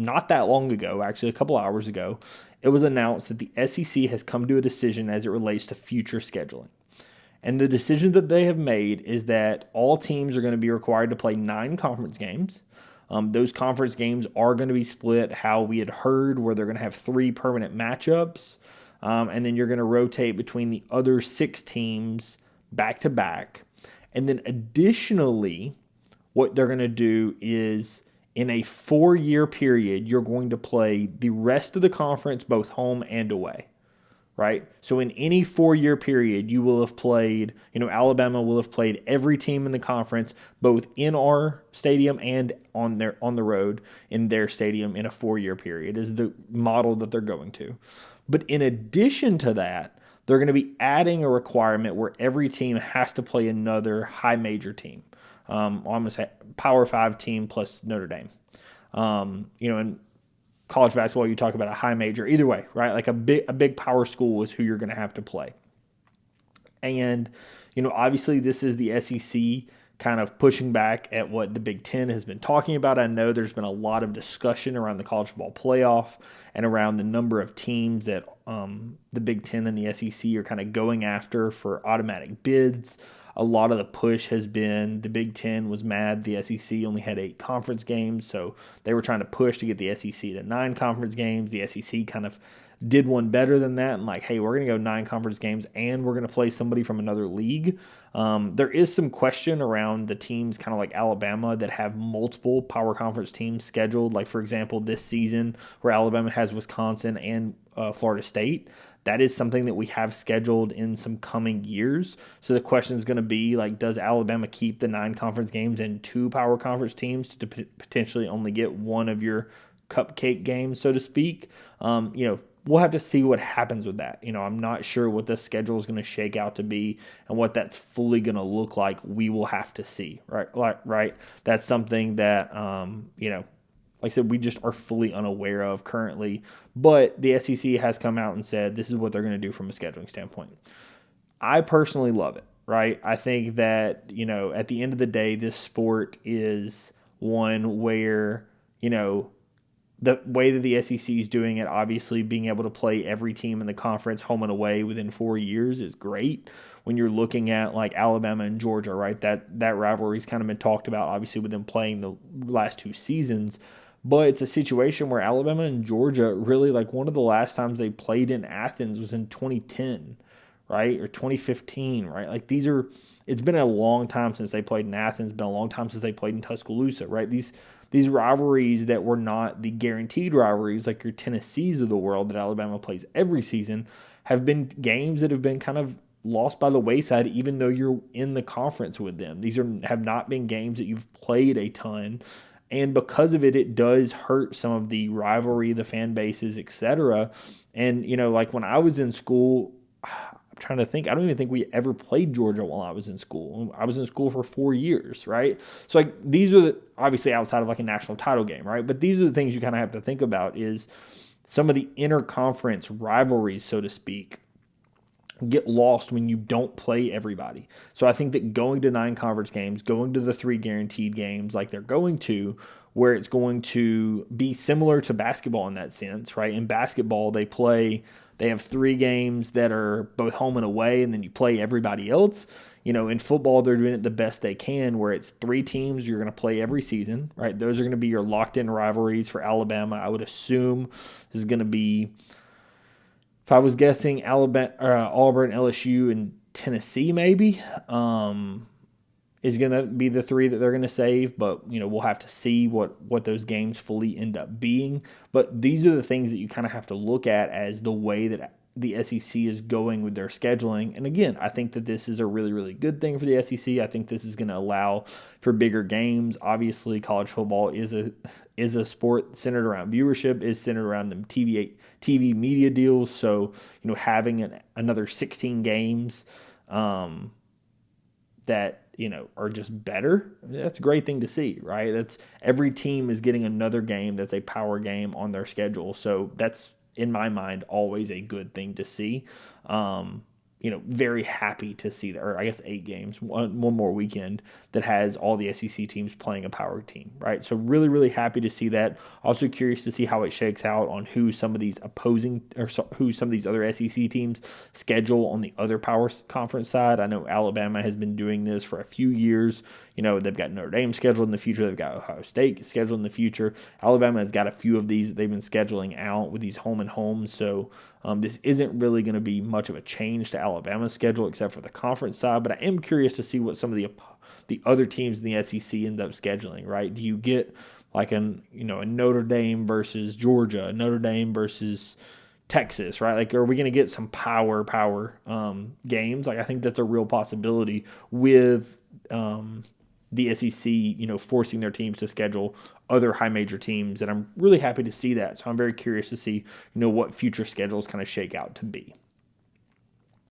not that long ago, actually a couple hours ago, it was announced that the SEC has come to a decision as it relates to future scheduling. And the decision that they have made is that all teams are going to be required to play 9 conference games. Those conference games are going to be split how we had heard, where they're going to have 3 permanent matchups. And then you're going to rotate between the other 6 teams back to back. And then additionally, what they're going to do is in a 4-year period, you're going to play the rest of the conference both home and away, right? So in any 4-year period, you will have played, Alabama will have played every team in the conference, both in our stadium and on the road in their stadium in a 4-year period is the model that they're going to. But in addition to that, they're going to be adding a requirement where every team has to play another high major team. I'm going to say Power 5 team plus Notre Dame. In college basketball, you talk about a high major. Either way, right? Like a big power school is who you're going to have to play. And, obviously this is the SEC kind of pushing back at what the Big Ten has been talking about. I know there's been a lot of discussion around the college football playoff and around the number of teams that the Big Ten and the SEC are kind of going after for automatic bids. A lot of the push has been the Big Ten was mad the SEC only had 8 conference games, so they were trying to push to get the SEC to 9 conference games. The SEC kind of did one better than that and like, hey, we're going to go 9 conference games and we're going to play somebody from another league. There is some question around the teams kind of like Alabama that have multiple power conference teams scheduled. Like, for example, this season where Alabama has Wisconsin and Florida State. That is something that we have scheduled in some coming years. So the question is going to be, like, does Alabama keep the 9 conference games and 2 power conference teams to potentially only get one of your cupcake games, so to speak? We'll have to see what happens with that. I'm not sure what the schedule is going to shake out to be and what that's fully going to look like. We will have to see, right? That's something that, like I said, we just are fully unaware of currently. But the SEC has come out and said this is what they're going to do from a scheduling standpoint. I personally love it, right? I think that, at the end of the day, this sport is one where, the way that the SEC is doing it, obviously being able to play every team in the conference home and away within 4 years is great. When you're looking at like Alabama and Georgia, right, that rivalry's kind of been talked about, obviously with them playing the last 2 seasons. But it's a situation where Alabama and Georgia really, like, one of the last times they played in Athens was in 2010, right, or 2015, right? Like, it's been a long time since they played in Athens. It's been a long time since they played in Tuscaloosa, right? These rivalries that were not the guaranteed rivalries like your Tennessees of the world that Alabama plays every season have been games that have been kind of lost by the wayside even though you're in the conference with them. These have not been games that you've played a ton. And because of it, it does hurt some of the rivalry, the fan bases, etc. And, like when I was in school, I'm trying to think, I don't even think we ever played Georgia while I was in school. I was in school for 4 years, right? So, like, these are obviously outside of like a national title game, right? But these are the things you kind of have to think about is some of the interconference rivalries, so to speak, get lost when you don't play everybody. So I think that going to 9 conference games, going to the 3 guaranteed games like they're going to, where it's going to be similar to basketball in that sense, right? In basketball, they have 3 games that are both home and away, and then you play everybody else. In football, they're doing it the best they can, where it's 3 teams you're going to play every season, right? Those are going to be your locked-in rivalries for Alabama. I would assume this is going to be, if I was guessing, Alabama, Auburn, LSU, and Tennessee maybe is going to be the 3 that they're going to save. But, we'll have to see what those games fully end up being. But these are the things that you kind of have to look at as the way that the SEC is going with their scheduling. And again, I think that this is a really, really good thing for the SEC. I think this is going to allow for bigger games. Obviously, college football is a sport centered around viewership, is centered around them TV media deals. So, having another 16 games that, are just better, that's a great thing to see, right? That's every team is getting another game that's a power game on their schedule. So that's, in my mind, always a good thing to see. very happy to see that, or I guess 8 games, one more weekend that has all the SEC teams playing a power team, right? So really, really happy to see that. Also curious to see how it shakes out on who some of these who some of these other SEC teams schedule on the other power conference side. I know Alabama has been doing this for a few years. They've got Notre Dame scheduled in the future. They've got Ohio State scheduled in the future. Alabama has got a few of these that they've been scheduling out with these home and homes. So this isn't really going to be much of a change to Alabama's schedule except for the conference side. But I am curious to see what some of the other teams in the SEC end up scheduling, right? Do you get like a Notre Dame versus Georgia, Notre Dame versus Texas, right? Like, are we going to get some power games? Like, I think that's a real possibility with the SEC, forcing their teams to schedule other high major teams, and I'm really happy to see that. So I'm very curious to see, what future schedules kind of shake out to be.